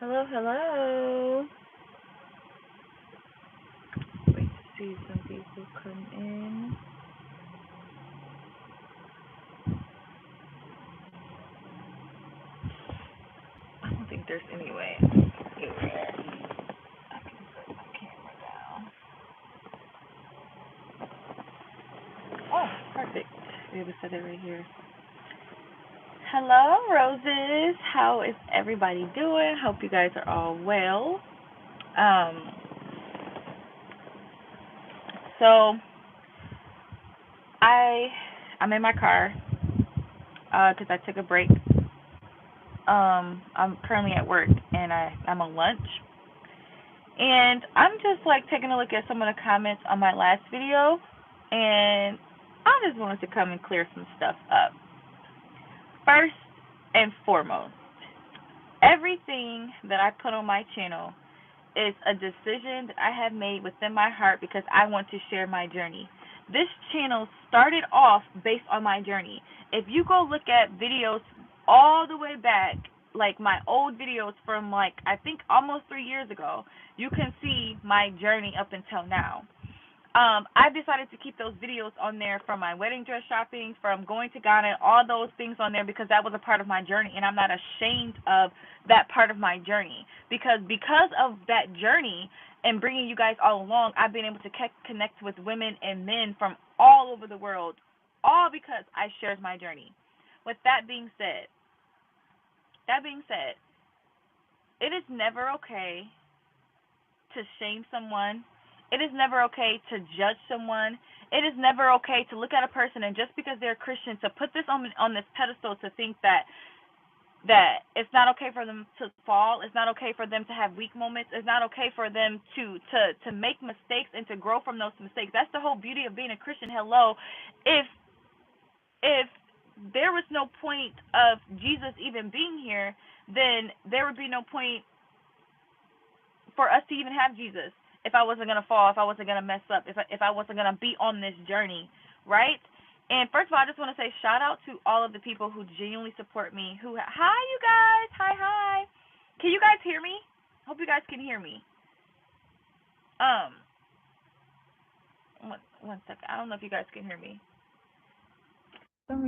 Hello, hello. Wait to see some people come in. I don't think there's any way anywhere I can put my camera down. Oh, perfect. Be able to set it right here. Hello, roses. How is everybody doing? Hope you guys are all well. Um, so I I'm in my car because I took a break. I'm currently at work and I'm on lunch. And I'm just like taking a look at some of the comments on my last video, and I just wanted to come and clear some stuff up. First and foremost, everything that I put on my channel is a decision that I have made within my heart because I want to share my journey. This channel started off based on my journey. If you go look at videos all the way back, like my old videos from like I think almost 3 years ago, you can see my journey up until now. I decided to keep those videos on there from my wedding dress shopping, from going to Ghana, all those things on there because that was a part of my journey, and I'm not ashamed of that part of my journey because of that journey and bringing you guys all along, I've been able to connect with women and men from all over the world, all because I shared my journey. With that being said, it is never okay to shame someone. It is never okay to judge someone. It is never okay to look at a person and just because they're Christian to put this on this pedestal to think that it's not okay for them to fall. It's not okay for them to have weak moments. It's not okay for them to make mistakes and to grow from those mistakes. That's the whole beauty of being a Christian. Hello, if if there was no point of Jesus even being here, then there would be no point for us to even have Jesus if I wasn't gonna fall, if I wasn't gonna mess up, if I wasn't gonna be on this journey, right? And first of all, I just want to say shout out to all of the people who genuinely support me. Hi you guys, hi. Can you guys hear me? Hope you guys can hear me. Um, one second. I don't know if you guys can hear me. For some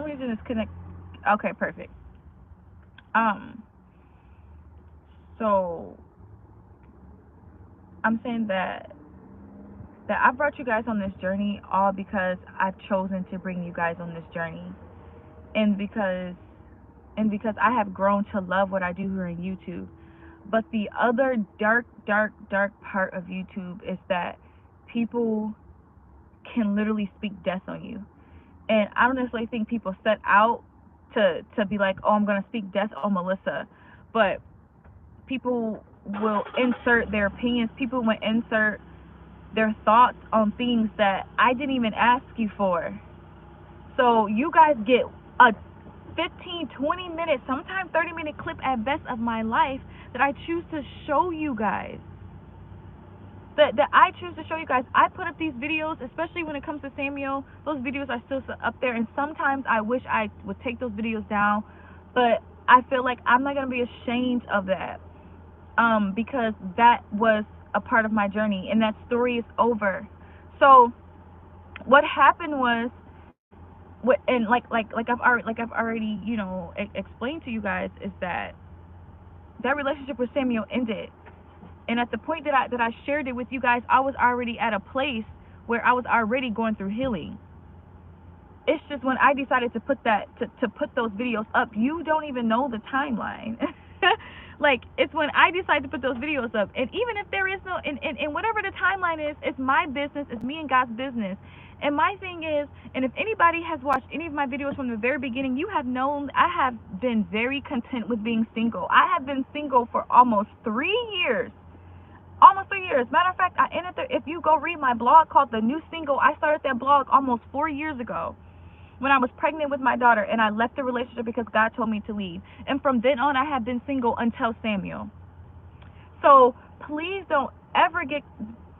reason it's connect. Okay, perfect. Um, so I'm saying that I brought you guys on this journey all because I've chosen to bring you guys on this journey, and because I have grown to love what I do here on YouTube. But the other dark part of YouTube is that people can literally speak death on you. And I don't necessarily think people set out to be like, oh, I'm gonna speak death on Melissa, but people will insert their opinions. People will insert their thoughts on things that I didn't even ask you for. So you guys get a 15, 20 minute, sometimes 30-minute clip at best of my life that I choose to show you guys. That I choose to show you guys. I put up these videos, especially when it comes to Samuel. Those videos are still up there, and sometimes I wish I would take those videos down, but I feel like I'm not gonna be ashamed of that, because that was a part of my journey, and that story is over. So what happened was, and like I've already explained to you guys, is that relationship with Samuel ended. And at the point that I shared it with you guys, I was already at a place where I was already going through healing. It's just when I decided to put those videos up, you don't even know the timeline. Like, it's when I decided to put those videos up. And even if there is no, and whatever the timeline is, it's my business, it's me and God's business. And my thing is, and if anybody has watched any of my videos from the very beginning, you have known I have been very content with being single. I have been single for almost 3 years. Almost 3 years. Matter of fact, if you go read my blog called The New Single, I started that blog almost 4 years ago when I was pregnant with my daughter, and I left the relationship because God told me to leave. And from then on, I have been single until Samuel. So please don't ever get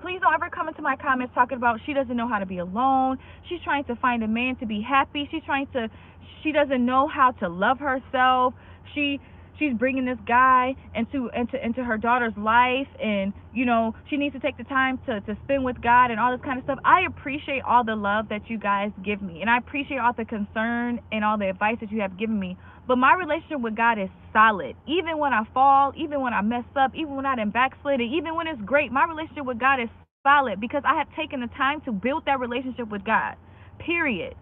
Please don't ever come into my comments talking about she doesn't know how to be alone. She's trying to find a man to be happy. She doesn't know how to love herself. She's bringing this guy into her daughter's life, and she needs to take the time to spend with God and all this kind of stuff. I appreciate all the love that you guys give me, and I appreciate all the concern and all the advice that you have given me. But my relationship with God is solid. Even when I fall, even when I mess up, even when I done backslid, and even when it's great, my relationship with God is solid because I have taken the time to build that relationship with God. Period.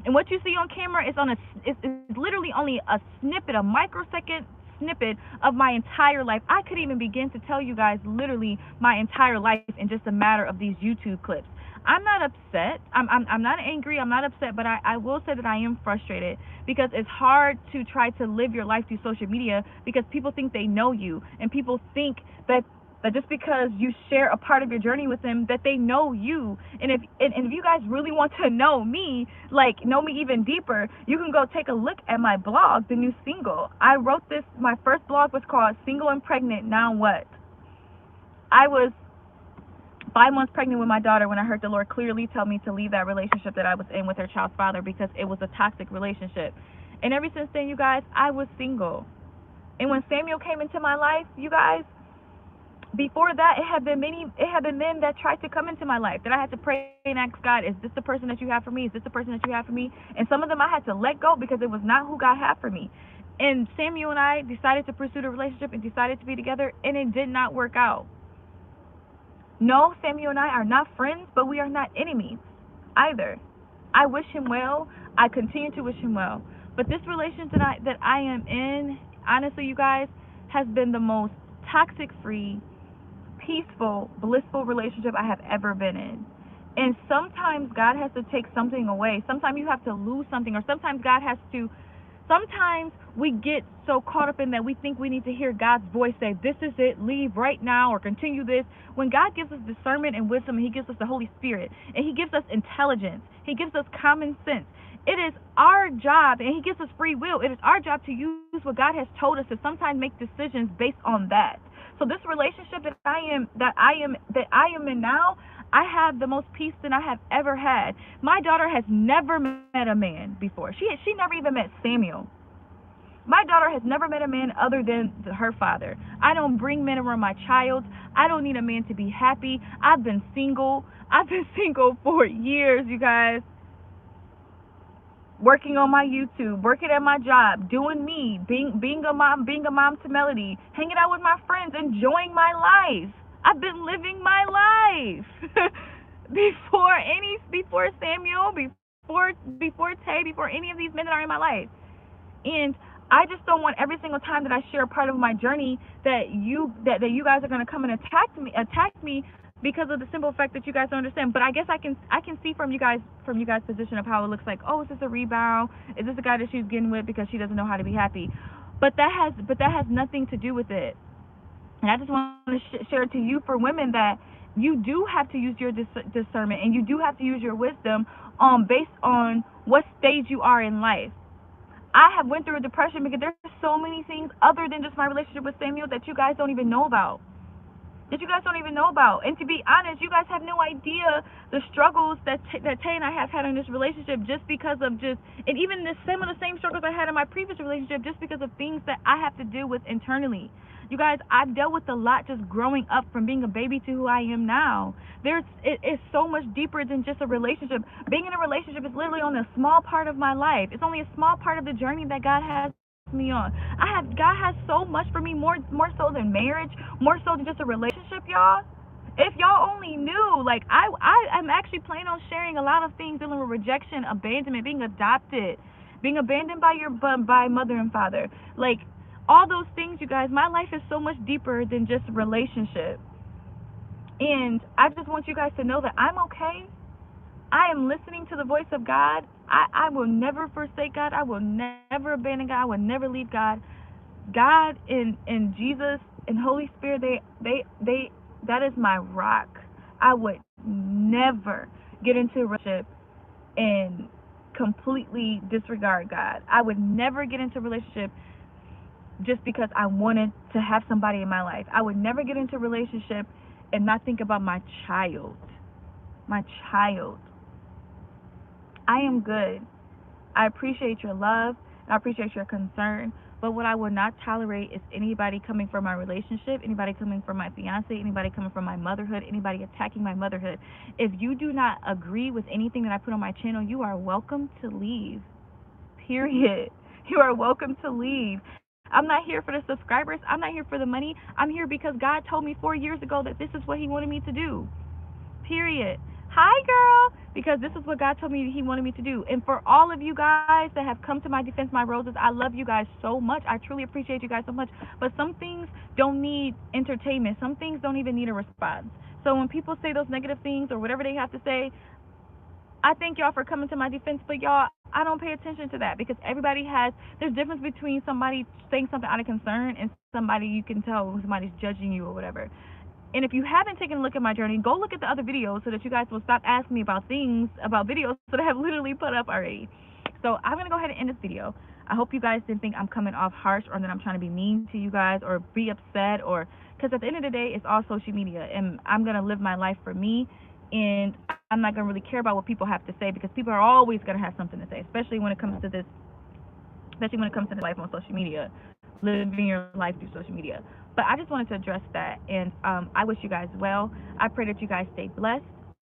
And what you see on camera is it's literally only a snippet, a microsecond snippet of my entire life. I could even begin to tell you guys literally my entire life in just a matter of these YouTube clips. I'm not upset. I'm not angry. I'm not upset, but I will say that I am frustrated because it's hard to try to live your life through social media because people think they know you, and people think that just because you share a part of your journey with them, that they know you. And if you guys really want to know me, like know me even deeper, you can go take a look at my blog, The New Single. I wrote this. My first blog was called Single and Pregnant, Now What? I was 5 months pregnant with my daughter when I heard the Lord clearly tell me to leave that relationship that I was in with her child's father because it was a toxic relationship. And ever since then, you guys, I was single. And when Samuel came into my life, you guys, before that, it had been men that tried to come into my life that I had to pray and ask God, is this the person that you have for me? Is this the person that you have for me? And some of them I had to let go because it was not who God had for me. And Samuel and I decided to pursue the relationship and decided to be together, and it did not work out. No, Samuel and I are not friends, but we are not enemies either. I wish him well. I continue to wish him well. But this relationship that I am in, honestly, you guys, has been the most toxic-free, peaceful, blissful relationship I have ever been in. And sometimes God has to take something away. Sometimes you have to lose something, or sometimes sometimes we get so caught up in that we think we need to hear God's voice say, this is it, leave right now, or continue this. When God gives us discernment and wisdom, and he gives us the Holy Spirit, and he gives us intelligence, he gives us common sense, it is our job, and he gives us free will, it is our job to use what God has told us to sometimes make decisions based on that. So this relationship that I am in now, I have the most peace than I have ever had. My daughter has never met a man before. She never even met Samuel. My daughter has never met a man other than her father. I don't bring men around my child. I don't need a man to be happy. I've been single. For years, you guys. Working on my YouTube, working at my job, doing me, being a mom to Melody, hanging out with my friends, enjoying my life. I've been living my life before Samuel, before Tay, before any of these men that are in my life. And I just don't want every single time that I share a part of my journey that you guys are going to come and attack me because of the simple fact that you guys don't understand. But I guess I can see from you guys' position of how it looks like, oh, is this a rebound? Is this a guy that she's getting with because she doesn't know how to be happy? But that has nothing to do with it. And I just want to share to you, for women, that you do have to use your discernment, and you do have to use your wisdom based on what stage you are in life. I have went through a depression because there's so many things other than just my relationship with Samuel that you guys don't even know about. And to be honest, you guys have no idea the struggles that Tay and I have had in this relationship, just because of and even some of the same struggles I had in my previous relationship, just because of things that I have to deal with internally. You guys, I've dealt with a lot just growing up from being a baby to who I am now. It's so much deeper than just a relationship. Being in a relationship is literally only a small part of my life. It's only a small part of the journey that God has me on. God has so much for me, more so than marriage, more so than just a relationship, y'all. If y'all only knew, like I am actually planning on sharing a lot of things dealing with rejection, abandonment, being adopted, being abandoned by mother and father, like all those things, you guys. My life is so much deeper than just a relationship, and I just want you guys to know that I'm okay. I am listening to the voice of God. I will never forsake God. I will never abandon God. I will never leave God. God and Jesus and Holy Spirit, they that is my rock. I would never get into a relationship and completely disregard God. I would never get into a relationship just because I wanted to have somebody in my life. I would never get into a relationship and not think about my child. My child. I am good. I appreciate your love and I appreciate your concern. But what I will not tolerate is anybody coming for my relationship, anybody coming for my fiance, anybody coming for my motherhood, anybody attacking my motherhood. If you do not agree with anything that I put on my channel, you are welcome to leave. Period. You are welcome to leave. I'm not here for the subscribers. I'm not here for the money. I'm here because God told me 4 years ago that this is what He wanted me to do. Period. Hi, girl. Because this is what God told me He wanted me to do. And for all of you guys that have come to my defense, my roses, I love you guys so much. I truly appreciate you guys so much. But some things don't need entertainment. Some things don't even need a response. So when people say those negative things or whatever they have to say, I thank y'all for coming to my defense, but y'all, I don't pay attention to that because everybody there's a difference between somebody saying something out of concern and somebody you can tell when somebody's judging you or whatever. And if you haven't taken a look at my journey, go look at the other videos so that you guys will stop asking me about things, about videos that I have literally put up already. So I'm going to go ahead and end this video. I hope you guys didn't think I'm coming off harsh or that I'm trying to be mean to you guys or be upset or, because at the end of the day, it's all social media and I'm going to live my life for me. And I'm not going to really care about what people have to say because people are always going to have something to say, especially when it comes to this, life on social media, living your life through social media. But I just wanted to address that, and I wish you guys well. I pray that you guys stay blessed,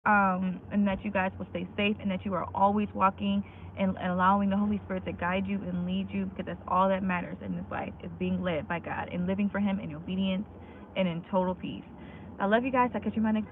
and that you guys will stay safe, and that you are always walking and allowing the Holy Spirit to guide you and lead you, because that's all that matters in this life, is being led by God and living for Him in obedience and in total peace. I love you guys. I'll catch you in my next video.